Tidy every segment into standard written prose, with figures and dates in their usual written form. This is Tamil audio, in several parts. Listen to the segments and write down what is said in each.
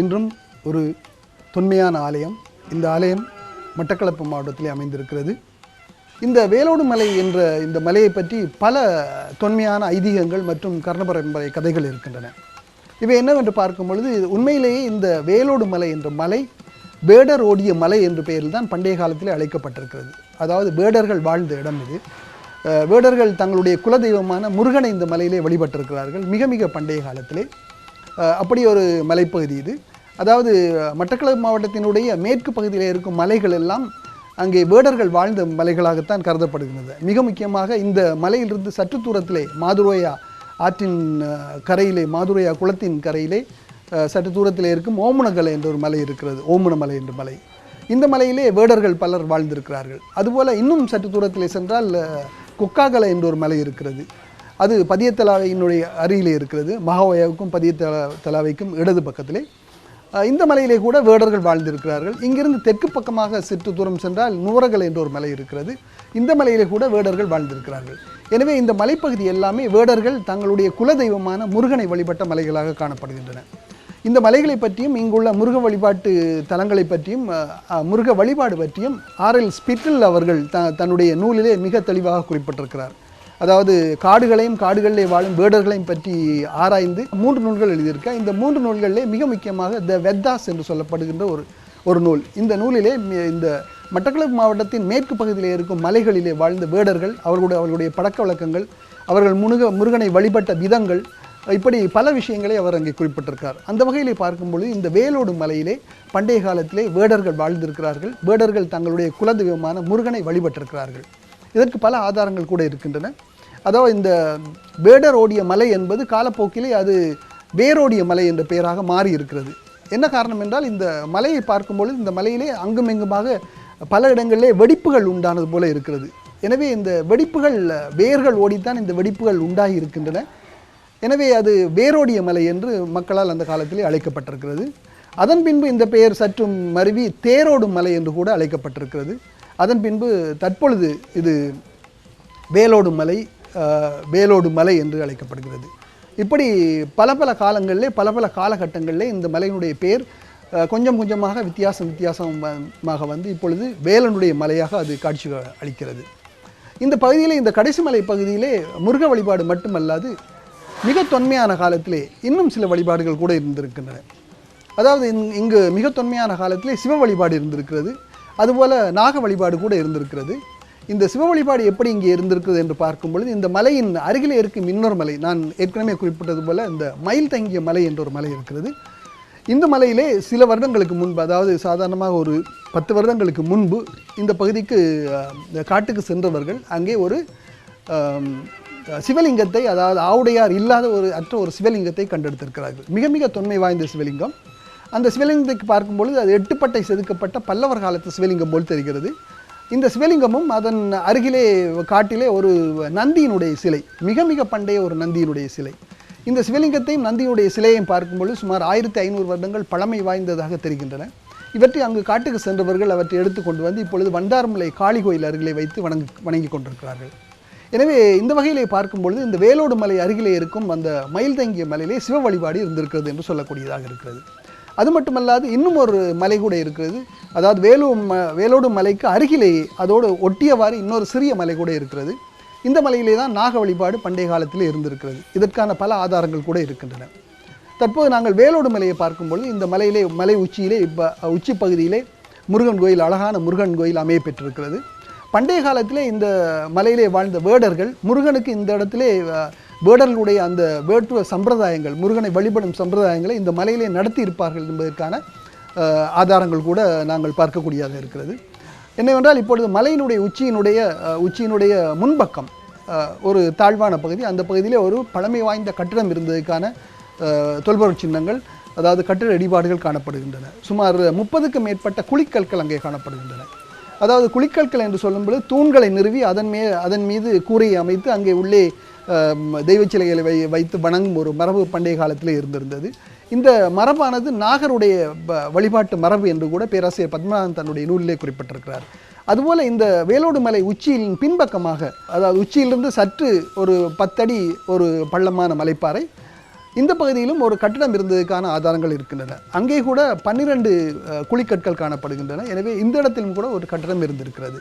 இன்றும் ஒரு தொன்மையான ஆலயம். இந்த ஆலயம் மட்டக்களப்பு மாவட்டத்திலே அமைந்திருக்கிறது. இந்த வேலோடு மலை என்ற இந்த மலையை பற்றி பல தொன்மையான ஐதீகங்கள் மற்றும் கர்ணபரம்பரை கதைகள் இருக்கின்றன. இவை என்னவென்று பார்க்கும் பொழுது, உண்மையிலேயே இந்த வேலோடு மலை என்ற மலை பேடர் ஓடிய மலை என்ற பெயரில் தான் பண்டைய காலத்தில் அழைக்கப்பட்டிருக்கிறது. அதாவது பேடர்கள் வாழ்ந்த இடம் இது. வேடர்கள் தங்களுடைய குலதெய்வமான முருகனை இந்த மலையிலே வழிபட்டிருக்கிறார்கள் மிக மிக பண்டைய காலத்திலே. அப்படி ஒரு மலைப்பகுதி இது. அதாவது மட்டக்களப்பு மாவட்டத்தினுடைய மேற்கு பகுதியில் இருக்கும் மலைகள் எல்லாம் அங்கே வேடர்கள் வாழ்ந்த மலைகளாகத்தான் கருதப்படுகிறது. மிக முக்கியமாக இந்த மலையிலிருந்து சற்று தூரத்திலே மாதுரோயா ஆற்றின் கரையிலே, மாதுரோயா குளத்தின் கரையிலே சற்று தூரத்தில் இருக்கும் ஓமுனகலை என்ற ஒரு மலை இருக்கிறது. ஓமுனமலை என்ற மலை. இந்த மலையிலே வேடர்கள் பலர் வாழ்ந்திருக்கிறார்கள். அதுபோல் இன்னும் சற்று தூரத்திலே சென்றால் கொக்காகலை என்ற ஒரு மலை இருக்கிறது. அது பதியத்தலாவையினுடைய அருகிலே இருக்கிறது. மகாவயாவுக்கும் பதியத்தலாவைக்கும் இடது பக்கத்திலே. இந்த மலையிலே கூட வேடர்கள் வாழ்ந்திருக்கிறார்கள். இங்கிருந்து தெற்கு பக்கமாக சற்று தூரம் சென்றால் நூறகலை என்ற ஒரு மலை இருக்கிறது. இந்த மலையிலே கூட வேடர்கள் வாழ்ந்திருக்கிறார்கள். எனவே இந்த மலைப்பகுதி எல்லாமே வேடர்கள் தங்களுடைய குலதெய்வமான முருகனை வழிபட்ட மலைகளாக காணப்படுகின்றன. இந்த மலைகளை பற்றியும் இங்குள்ள முருக வழிபாட்டு தலங்களை பற்றியும் முருக வழிபாடு பற்றியும் ஆர்எல் ஸ்பிட்டில் அவர்கள் தன்னுடைய நூலிலே மிக தெளிவாக குறிப்பிட்டிருக்கிறார். அதாவது காடுகளிலே வாழும் வேடர்களையும் பற்றி ஆராய்ந்து 3 நூல்கள் எழுதியிருக்க. இந்த 3 நூல்களிலே மிக முக்கியமாக த வெத்தாஸ் என்று சொல்லப்படுகின்ற ஒரு நூல். இந்த நூலிலே இந்த மட்டக்களப்பு மாவட்டத்தின் மேற்கு பகுதியிலே இருக்கும் மலைகளிலே வாழ்ந்த வேடர்கள், அவர்களுடைய பழக்க வழக்கங்கள், அவர்கள் முருகனை வழிபட்ட விதங்கள், இப்படி பல விஷயங்களை அவர் அங்கே குறிப்பிட்டிருக்கார். அந்த வகையிலே பார்க்கும்பொழுது இந்த வேலோடு மலையிலே பண்டைய காலத்திலே வேடர்கள் வாழ்ந்திருக்கிறார்கள். வேடர்கள் தங்களுடைய குலதெய்வமான முருகனை வழிபட்டிருக்கிறார்கள். இதற்கு பல ஆதாரங்கள் கூட இருக்கின்றன. அதாவது இந்த வேடர் ஓடிய மலை என்பது காலப்போக்கிலே அது வேரோடிய மலை என்ற பெயராக மாறி இருக்கிறது. என்ன காரணம் என்றால், இந்த மலையை பார்க்கும்பொழுது இந்த மலையிலே அங்குமெங்குமாக பல இடங்களிலே வெடிப்புகள் உண்டானது போல இருக்கிறது. எனவே இந்த வெடிப்புகள், வேர்கள் ஓடித்தான் இந்த வெடிப்புகள் உண்டாகி இருக்கின்றன. எனவே அது வேரோடிய மலை என்று மக்களால் அந்த காலத்திலே அழைக்கப்பட்டிருக்கிறது. அதன் பின்பு இந்த பெயர் சற்றும் மருவி தேரோடும் மலை என்று கூட அழைக்கப்பட்டிருக்கிறது. அதன் பின்பு தற்பொழுது இது வேலோடு மலை என்று அழைக்கப்படுகிறது. இப்படி பல காலங்களிலே பல காலகட்டங்களிலே இந்த மலையினுடைய பெயர் கொஞ்சம் கொஞ்சமாக வித்தியாசமாக வந்து இப்பொழுது வேலனுடைய மலையாக அது காட்சி அளிக்கிறது. இந்த பகுதியிலே, இந்த கடைசி மலை பகுதியிலே முருக வழிபாடு மட்டுமல்லாது மிக தொன்மையான காலத்திலே இன்னும் சில வழிபாடுகள் கூட இருந்திருக்கின்றன. அதாவது இங்கு மிக தொன்மையான காலத்திலே சிவ வழிபாடு இருந்திருக்கிறது. அதுபோல் நாக வழிபாடு கூட இருந்திருக்கிறது. இந்த சிவ வழிபாடு எப்படி இங்கே இருந்திருக்கிறது என்று பார்க்கும் பொழுது, இந்த மலையின் அருகிலே இருக்கும் இன்னொரு மலை, நான் ஏற்கனவே குறிப்பிட்டது போல இந்த மயில் தங்கிய மலை என்ற ஒரு மலை இருக்கிறது. இந்த மலையிலே சில வருடங்களுக்கு முன்பு, அதாவது சாதாரணமாக ஒரு 10 வருடங்களுக்கு முன்பு இந்த பகுதிக்கு காட்டுக்கு சென்றவர்கள் அங்கே ஒரு சிவலிங்கத்தை, அதாவது ஆவுடையார் இல்லாத ஒரு சிவலிங்கத்தை கண்டெடுத்திருக்கிறார்கள். மிக மிக தொன்மை வாய்ந்த சிவலிங்கம். அந்த சிவலிங்கத்தை பார்க்கும்பொழுது அது 8 பட்டை செதுக்கப்பட்ட பல்லவர் காலத்து சிவலிங்கம் போல் தெரிகிறது. இந்த சிவலிங்கமும் அதன் அருகிலே காட்டிலே ஒரு நந்தியினுடைய சிலை, மிக மிக பண்டைய ஒரு நந்தியினுடைய சிலை. இந்த சிவலிங்கத்தையும் நந்தியினுடைய சிலையையும் பார்க்கும்பொழுது சுமார் 1500 வருடங்கள் பழமை வாய்ந்ததாக தெரிகின்றன. இவற்றை அங்கு காட்டுக்கு சென்றவர்கள் அவற்றை எடுத்துக்கொண்டு வந்து இப்பொழுது வண்டார்மலை காளி கோயில் அருகிலே வைத்து வணங்கி கொண்டிருக்கிறார்கள். எனவே இந்த வகையிலே பார்க்கும்பொழுது இந்த வேலோடு மலை அருகிலே இருக்கும் அந்த மயில் தங்கிய மலையிலே சிவ வழிபாடு இருந்திருக்கிறது என்று சொல்லக்கூடியதாக இருக்கிறது. அது மட்டுமல்லாது இன்னும் ஒரு மலை கூட இருக்கிறது. அதாவது வேலோடு மலைக்கு அருகிலேயே அதோடு ஒட்டியவாறு இன்னொரு சிறிய மலை கூட இருக்கிறது. இந்த மலையிலே தான் நாக வழிபாடு பண்டைய காலத்திலே இருந்திருக்கிறது. இதற்கான பல ஆதாரங்கள் கூட இருக்கின்றன. தற்போது நாங்கள் வேலோடு மலையை பார்க்கும்பொழுது இந்த மலை உச்சியிலே உச்சி பகுதியிலே முருகன் கோயில், அழகான முருகன் கோயில் அமைய பெற்றிருக்கிறது. பண்டைய காலத்திலே இந்த மலையிலே வாழ்ந்த வேடர்கள் முருகனுக்கு இந்த இடத்திலே வேடர்களுடைய அந்த வேட்டுவ சம்பிரதாயங்கள், முருகனை வழிபடும் சம்பிரதாயங்களை இந்த மலையிலே நடத்தி இருப்பார்கள் என்பதற்கான ஆதாரங்கள் கூட நாங்கள் பார்க்கக்கூடியதாக இருக்கிறது. என்னவென்றால், இப்பொழுது மலையினுடைய உச்சியினுடைய முன்பக்கம் ஒரு தாழ்வான பகுதி, அந்த பகுதியிலே ஒரு பழமை வாய்ந்த கட்டிடம் இருந்ததுக்கான தொல்பொருட் சின்னங்கள், அதாவது கட்டிட இடிபாடுகள் காணப்படுகின்றன. சுமார் 30க்கும் மேற்பட்ட குழிக்கற்கள் அங்கே காணப்படுகின்றன. அதாவது குழிக்கற்கள் என்று சொல்லும்போது தூண்களை நிறுவி அதன் மீது கூரையை அமைத்து அங்கே உள்ளே தெய்வ சிலைகளை வைத்து வணங்கும் ஒரு மரபு பண்டைய காலத்திலே இருந்திருந்தது. இந்த மரபானது நாகருடைய வழிபாட்டு மரபு என்று கூட பேராசிரியர் பத்மநாதன் தன்னுடைய நூலிலே குறிப்பிட்டிருக்கிறார். அதுபோல் இந்த வேலோடு மலை உச்சியின் பின்பக்கமாக, அதாவது உச்சியிலிருந்து சற்று ஒரு 10 அடி ஒரு பள்ளமான மலைப்பாறை, இந்த பகுதியிலும் ஒரு கட்டிடம் இருந்ததுக்கான ஆதாரங்கள் இருக்கின்றன. அங்கே கூட 12 குழிக்கற்கள் காணப்படுகின்றன. எனவே இந்த இடத்திலும் கூட ஒரு கட்டிடம் இருந்திருக்கிறது.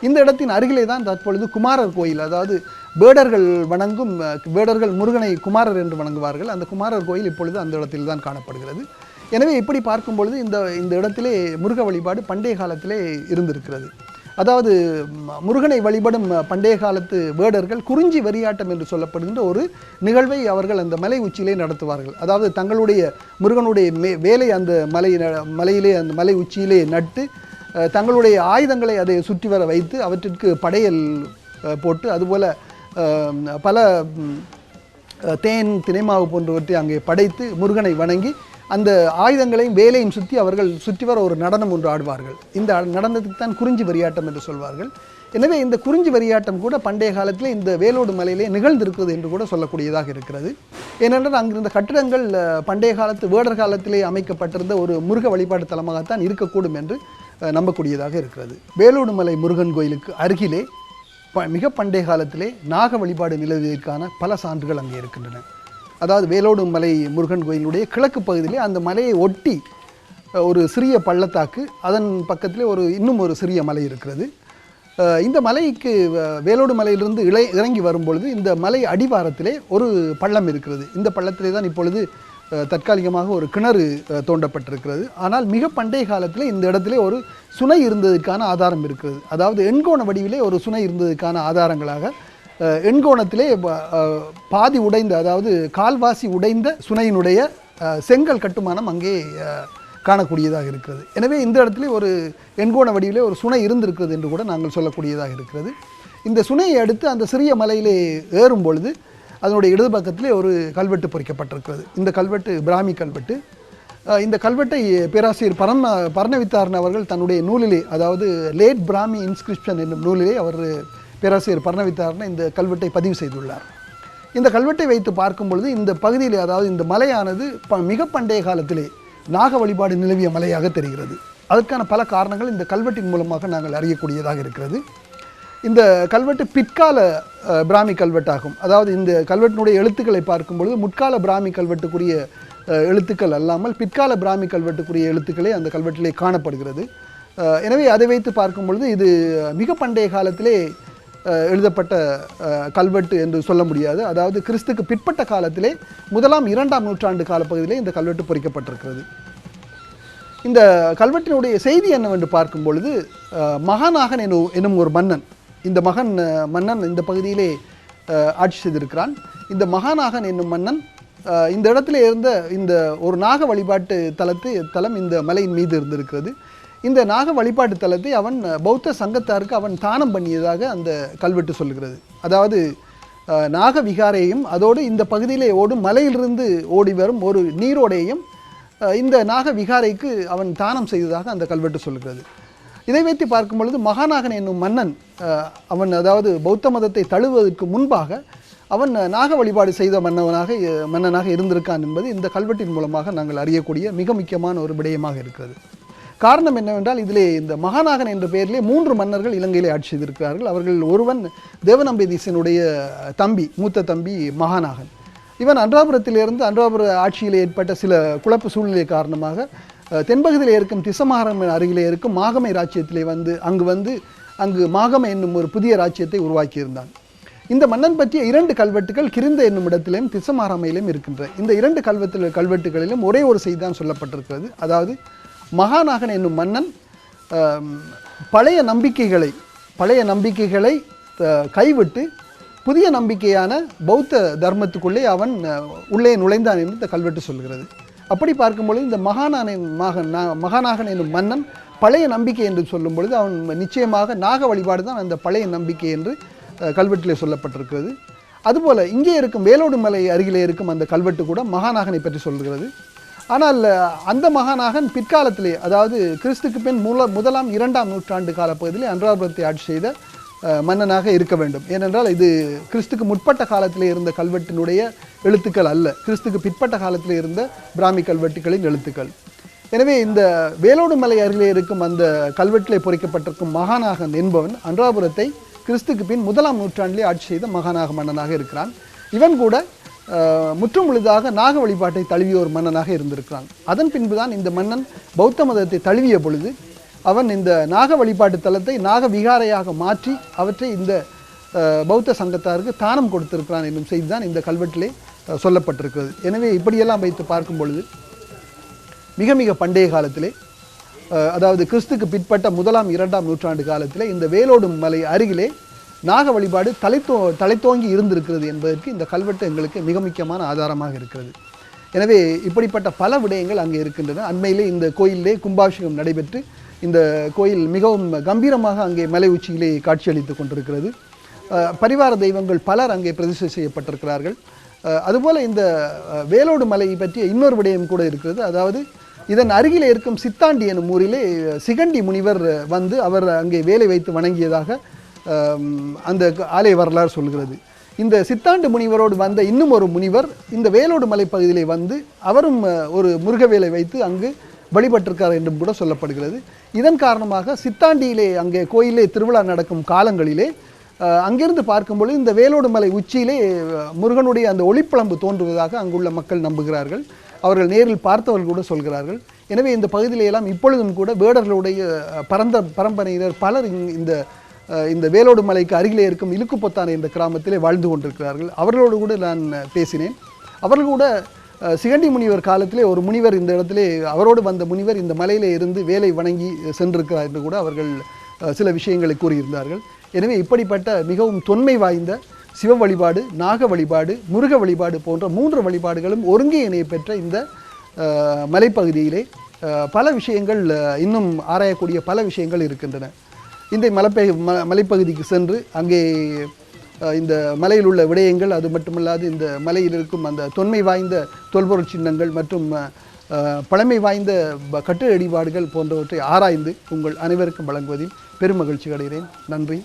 இந்த இடத்தின் அருகிலே தான் தற்பொழுது குமாரர் கோயில், அதாவது வேடர்கள் முருகனை குமாரர் என்று வணங்குவார்கள். அந்த குமாரர் கோயில் இப்பொழுது அந்த இடத்தில் தான் காணப்படுகிறது. எனவே இப்படி பார்க்கும் பொழுது இந்த இடத்திலே முருக வழிபாடு பண்டைய காலத்திலே இருந்திருக்கிறது. அதாவது முருகனை வழிபடும் பண்டைய காலத்து வேடர்கள் குறிஞ்சி வெறியாட்டம் என்று சொல்லப்படுகின்ற ஒரு நிகழ்வை அவர்கள் அந்த மலை உச்சியிலே நடத்துவார்கள். அதாவது தங்களுடைய முருகனுடைய வேலை அந்த மலையிலே அந்த மலை உச்சியிலே நட்டு தங்களுடைய ஆயுதங்களை அதை சுற்றி வர வைத்து அவற்றிற்கு படையல் போட்டு அதுபோல் பல தேன் தினைமாவு போன்றவற்றை அங்கே படைத்து முருகனை வணங்கி அந்த ஆயுதங்களையும் வேலையும் அவர்கள் சுற்றி வர ஒரு நடனம் ஒன்று ஆடுவார்கள். இந்த நடனத்துக்கு தான் குறிஞ்சி வெறியாட்டம் என்று சொல்வார்கள். எனவே இந்த குறிஞ்சி வெறியாட்டம் கூட பண்டைய காலத்தில் இந்த வேலோடு மலையிலே நிகழ்ந்திருக்கிறது என்று கூட சொல்லக்கூடியதாக இருக்கிறது. ஏனென்றால் அங்கிருந்த கட்டிடங்கள் பண்டைய காலத்து வேடர் காலத்திலே அமைக்கப்பட்டிருந்த ஒரு முருக வழிபாடு தலமாகத்தான் இருக்கக்கூடும் என்று நம்பக்கூடியதாக இருக்கிறது. வேலோடு மலை முருகன் கோயிலுக்கு அருகிலே மிக பண்டைய காலத்திலே நாக வழிபாடு நிலவியதற்கான பல சான்றுகள் அங்கே இருக்கின்றன. அதாவது வேலோடு மலை முருகன் கோயிலுடைய கிழக்கு பகுதியிலே அந்த மலையை ஒட்டி ஒரு சிறிய பள்ளத்தாக்கு, அதன் பக்கத்திலே இன்னும் ஒரு சிறிய மலை இருக்கிறது. இந்த மலைக்கு வேலோடு மலையிலிருந்து இறங்கி வரும்பொழுது இந்த மலை அடிவாரத்திலே ஒரு பள்ளம் இருக்கிறது. இந்த பள்ளத்திலே தான் இப்பொழுது தற்காலிகமாக ஒரு கிணறு தோண்டப்பட்டிருக்கிறது. ஆனால் மிக பண்டைய காலத்தில் இந்த இடத்திலே ஒரு சுனை இருந்ததற்கான ஆதாரம் இருக்கிறது. அதாவது எண்கோண வடிவிலே ஒரு சுனை இருந்ததற்கான ஆதாரங்களாக எண்கோணத்திலே பாதி உடைந்த, அதாவது கால்வாசி உடைந்த சுனையினுடைய செங்கல் கட்டுமானம் அங்கே காணக்கூடியதாக இருக்கிறது. எனவே இந்த இடத்துல ஒரு எண்கோண வடிவிலே ஒரு சுனை இருந்திருக்கிறது என்று கூட நாங்கள் சொல்லக்கூடியதாக இருக்கிறது. இந்த சுனையை அடுத்து அந்த சிறிய மலையிலே ஏறும் பொழுது அதனுடைய இடது பக்கத்திலே ஒரு கல்வெட்டு பொறிக்கப்பட்டிருக்கிறது. இந்த கல்வெட்டு பிராமி கல்வெட்டு. இந்த கல்வெட்டை பேராசிரியர் பர்ணவித்தாரன் அவர்கள் தன்னுடைய நூலிலே, அதாவது லேட் பிராமி இன்ஸ்கிரிப்ஷன் என்னும் நூலிலே அவர் பேராசிரியர் பர்ணவித்தாரன் இந்த கல்வெட்டை பதிவு செய்துள்ளார். இந்த கல்வெட்டை வைத்து பார்க்கும் பொழுது இந்த பகுதியிலே, அதாவது இந்த மலையானது மிக பண்டைய காலத்திலே நாக வழிபாடு நிலவிய மலையாக தெரிகிறது. அதற்கான பல காரணங்கள் இந்த கல்வெட்டின் மூலமாக நாங்கள் அறியக்கூடியதாக இருக்கிறது. இந்த கல்வெட்டு பிற்கால பிராமி கல்வெட்டாகும். அதாவது இந்த கல்வெட்டினுடைய எழுத்துக்களை பார்க்கும் பொழுது முற்கால பிராமி கல்வெட்டுக்குரிய எழுத்துக்கள் அல்லாமல் பிற்கால பிராமி கல்வெட்டுக்குரிய எழுத்துக்களே அந்த கல்வெட்டிலே காணப்படுகிறது. எனவே அதை வைத்து பார்க்கும் பொழுது இது மிக பண்டைய காலத்திலே எழுதப்பட்ட கல்வெட்டு என்று சொல்ல முடியாது. அதாவது கிறிஸ்துக்கு பிற்பட்ட காலத்திலே 1ஆம் 2ஆம் நூற்றாண்டு காலப்பகுதியிலே இந்த கல்வெட்டு பொறிக்கப்பட்டிருக்கிறது. இந்த கல்வெட்டினுடைய செய்தி என்னவென்று பார்க்கும் பொழுது, மகாநாகன் எனும் ஒரு மன்னன், இந்த மன்னன் இந்த பகுதியிலே ஆட்சி செய்திருக்கிறான். இந்த மகாநாகன் என்னும் மன்னன் இந்த இடத்துல இருந்த இந்த ஒரு நாக வழிபாட்டு தலம் இந்த மலையின் மீது இருந்திருக்கிறது. இந்த நாக வழிபாட்டு தலத்தை அவன் பௌத்த சங்கத்தாருக்கு அவன் தானம் பண்ணியதாக அந்த கல்வெட்டு சொல்லுகிறது. அதாவது நாக விகாரையும் அதோடு இந்த பகுதியிலே ஓடும் மலையிலிருந்து ஓடி வரும் ஒரு நீரோடையும் இந்த நாக விகாரைக்கு அவன் தானம் செய்ததாக அந்த கல்வெட்டு சொல்லுகிறது. இதை வைத்து பார்க்கும் பொழுது மகாநாகன் என்னும் மன்னன் அவன், அதாவது பௌத்த மதத்தை தழுவுவதற்கு முன்பாக அவன் நாக வழிபாடு செய்த மன்னனாக இருந்திருக்கான் என்பது இந்த கல்வெட்டின் மூலமாக நாங்கள் அறியக்கூடிய மிக முக்கியமான ஒரு விடயமாக இருக்கிறது. காரணம் என்னவென்றால், இதிலே இந்த மகாநாகன் என்ற பெயரிலே 3 மன்னர்கள் இலங்கையிலே ஆட்சி செய்திருக்கிறார்கள். அவர்கள் ஒருவன் தேவநம்பிதீசனுடைய தம்பி, மூத்த தம்பி மகாநாகன். இவன் அனுராபுரத்திலிருந்து அனுராபுர ஆட்சியில் ஏற்பட்ட சில குழப்ப சூழ்நிலை காரணமாக தென்பகுதியில் இருக்கும் திசமஹரம் அருகிலே இருக்கும் மாகமை ராச்சியத்திலே அங்கு மாகமை என்னும் ஒரு புதிய ராச்சியத்தை உருவாக்கியிருந்தான். இந்த மன்னன் பற்றிய 2 கல்வெட்டுகள் கிரிந்த என்னும் இடத்திலும் திசமஹரமையிலும் இருக்கின்ற இந்த 2 கல்வெட்டுகளிலும் ஒரே ஒரு செய்தி தான் சொல்லப்பட்டிருக்கிறது. அதாவது மகாநாகன் என்னும் மன்னன் பழைய நம்பிக்கைகளை கைவிட்டு புதிய நம்பிக்கையான பௌத்த தர்மத்துக்குள்ளே அவன் உள்ளே நுழைந்தான் என்று இந்த கல்வெட்டு சொல்கிறது. அப்படி பார்க்கும்பொழுது இந்த மகாநாகன் என்னும் மன்னன் பழைய நம்பிக்கை என்று சொல்லும் பொழுது அவன் நிச்சயமாக நாக வழிபாடு தான் அந்த பழைய நம்பிக்கை என்று கல்வெட்டிலே சொல்லப்பட்டிருக்கிறது. அதுபோல் இங்கே இருக்கும் வேலோடு மலை அருகிலே இருக்கும் அந்த கல்வெட்டு கூட மகாநாகனை பற்றி சொல்கிறது. ஆனால் அந்த மகாநாகன் பிற்காலத்திலே, அதாவது கிறிஸ்துக்கு பின் 1ஆம் 2ஆம் நூற்றாண்டு காலப்பகுதியிலே அனுராபுரத்தை ஆட்சி செய்த மன்னனாக இருக்க வேண்டும். ஏனென்றால் இது கிறிஸ்துக்கு முற்பட்ட காலத்திலே இருந்த கல்வெட்டினுடைய எழுத்துக்கள் அல்ல, கிறிஸ்துக்கு பிற்பட்ட காலத்திலே இருந்த பிராமி கல்வெட்டுகளின் எழுத்துக்கள். எனவே இந்த வேலோடு மலை அருகிலே இருக்கும் அந்த கல்வெட்டிலே பொறிக்கப்பட்டிருக்கும் மகாநாகன் என்பவன் அனுராபுரத்தை கிறிஸ்துக்கு பின் 1ஆம் நூற்றாண்டிலே ஆட்சி செய்த மகாநாக மன்னனாக இருக்கிறான். இவன் கூட முற்றும் முழுதாக நாக வழிபாட்டை தழுவிய ஒரு மன்னனாக இருந்திருக்கிறான். அதன் பின்புதான் இந்த மன்னன் பௌத்த மதத்தை தழுவிய பொழுது அவன் இந்த நாக வழிபாட்டு தலத்தை நாக விகாரையாக மாற்றி அவற்றை இந்த பௌத்த சங்கத்தாருக்கு தானம் கொடுத்திருக்கிறான் என்னும் செய்தி தான் இந்த கல்வெட்டிலே சொல்லப்பட்டிருக்கிறது. எனவே இப்படியெல்லாம் வைத்து பார்க்கும் பொழுது மிக மிக பண்டைய காலத்திலே, அதாவது கிறிஸ்துக்கு பிற்பட்ட 1ஆம் 2ஆம் நூற்றாண்டு காலத்திலே இந்த வேலோடு மலை அருகிலே நாக வழிபாடு தலைத்தோங்கி இருந்திருக்கிறது என்பதற்கு இந்த கல்வெட்டு எங்களுக்கு மிக முக்கியமான ஆதாரமாக இருக்கிறது. எனவே இப்படிப்பட்ட பல விடயங்கள் அங்கே இருக்கின்றன. அண்மையிலே இந்த கோயிலே கும்பாபிஷேகம் நடைபெற்று இந்த கோயில் மிகவும் கம்பீரமாக அங்கே மலை உச்சியிலே காட்சியளித்து கொண்டிருக்கிறது. பரிவார தெய்வங்கள் பலர் அங்கே பிரதிஷ்டை செய்யப்பட்டிருக்கிறார்கள். அதுபோல் இந்த வேலோடு மலையை பற்றிய இன்னொரு விடயம் கூட இருக்கிறது. அதாவது இதன் அருகிலே இருக்கும் சித்தாண்டி எனும் ஊரிலே சிகண்டி முனிவர் வந்து அவர் அங்கே வேலை வைத்து வணங்கியதாக அந்த ஆலய வரலாறு சொல்கிறது. இந்த சித்தாண்டு முனிவரோடு வந்த இன்னும் ஒரு முனிவர் இந்த வேலோடு மலை பகுதியிலே வந்து அவரும் ஒரு முருகவேலை வைத்து அங்கு வழிபட்டிருக்கார் என்றும் கூட சொல்லப்படுகிறது. இதன் காரணமாக சித்தாண்டியிலே அங்கே கோயிலே திருவிழா நடக்கும் காலங்களிலே அங்கிருந்து பார்க்கும்பொழுது இந்த வேலோடு மலை உச்சியிலே முருகனுடைய அந்த ஒளிப்பிழம்பு தோன்றுவதாக அங்குள்ள மக்கள் நம்புகிறார்கள். அவர்கள் நேரில் பார்த்தவர்கள் கூட சொல்கிறார்கள். எனவே இந்த பகுதியிலெல்லாம் இப்பொழுதும் கூட வேடர்களுடைய பரம்பரையினர் பலர் இந்த வேலோடு மலைக்கு அருகிலே இருக்கும் இலுக்குப்பொத்தானை என்ற கிராமத்திலே வாழ்ந்து கொண்டிருக்கிறார்கள். அவர்களோடு கூட நான் பேசினேன். அவர்கள் கூட சிகண்டி முனிவர் காலத்திலே ஒரு முனிவர் இந்த இடத்திலே அவரோடு வந்த முனிவர் இந்த மலையிலே இருந்து வேலை வணங்கி சென்றிருக்கிறார் என்று கூட அவர்கள் சில விஷயங்களை கூறியிருந்தார்கள். எனவே இப்படிப்பட்ட மிகவும் தொன்மை வாய்ந்த சிவ வழிபாடு, நாக வழிபாடு, முருக வழிபாடு போன்ற 3 வழிபாடுகளும் ஒருங்கே இணைய பெற்ற இந்த மலைப்பகுதியிலே பல விஷயங்கள் இன்னும் ஆராயக்கூடிய பல விஷயங்கள் இருக்கின்றன. இந்த மலைப்பகுதிக்கு சென்று அங்கே இந்த மலையில் உள்ள விடயங்கள், அது மட்டுமல்லாது இந்த மலையில் இருக்கும் அந்த தொன்மை வாய்ந்த தொல்பொருள் சின்னங்கள் மற்றும் பழமை வாய்ந்த கட்டு அடிபாடுகள் போன்றவற்றை ஆராய்ந்து உங்கள் அனைவருக்கும் வழங்குவதில் பெருமகிழ்ச்சி அடைகிறேன். நன்றி.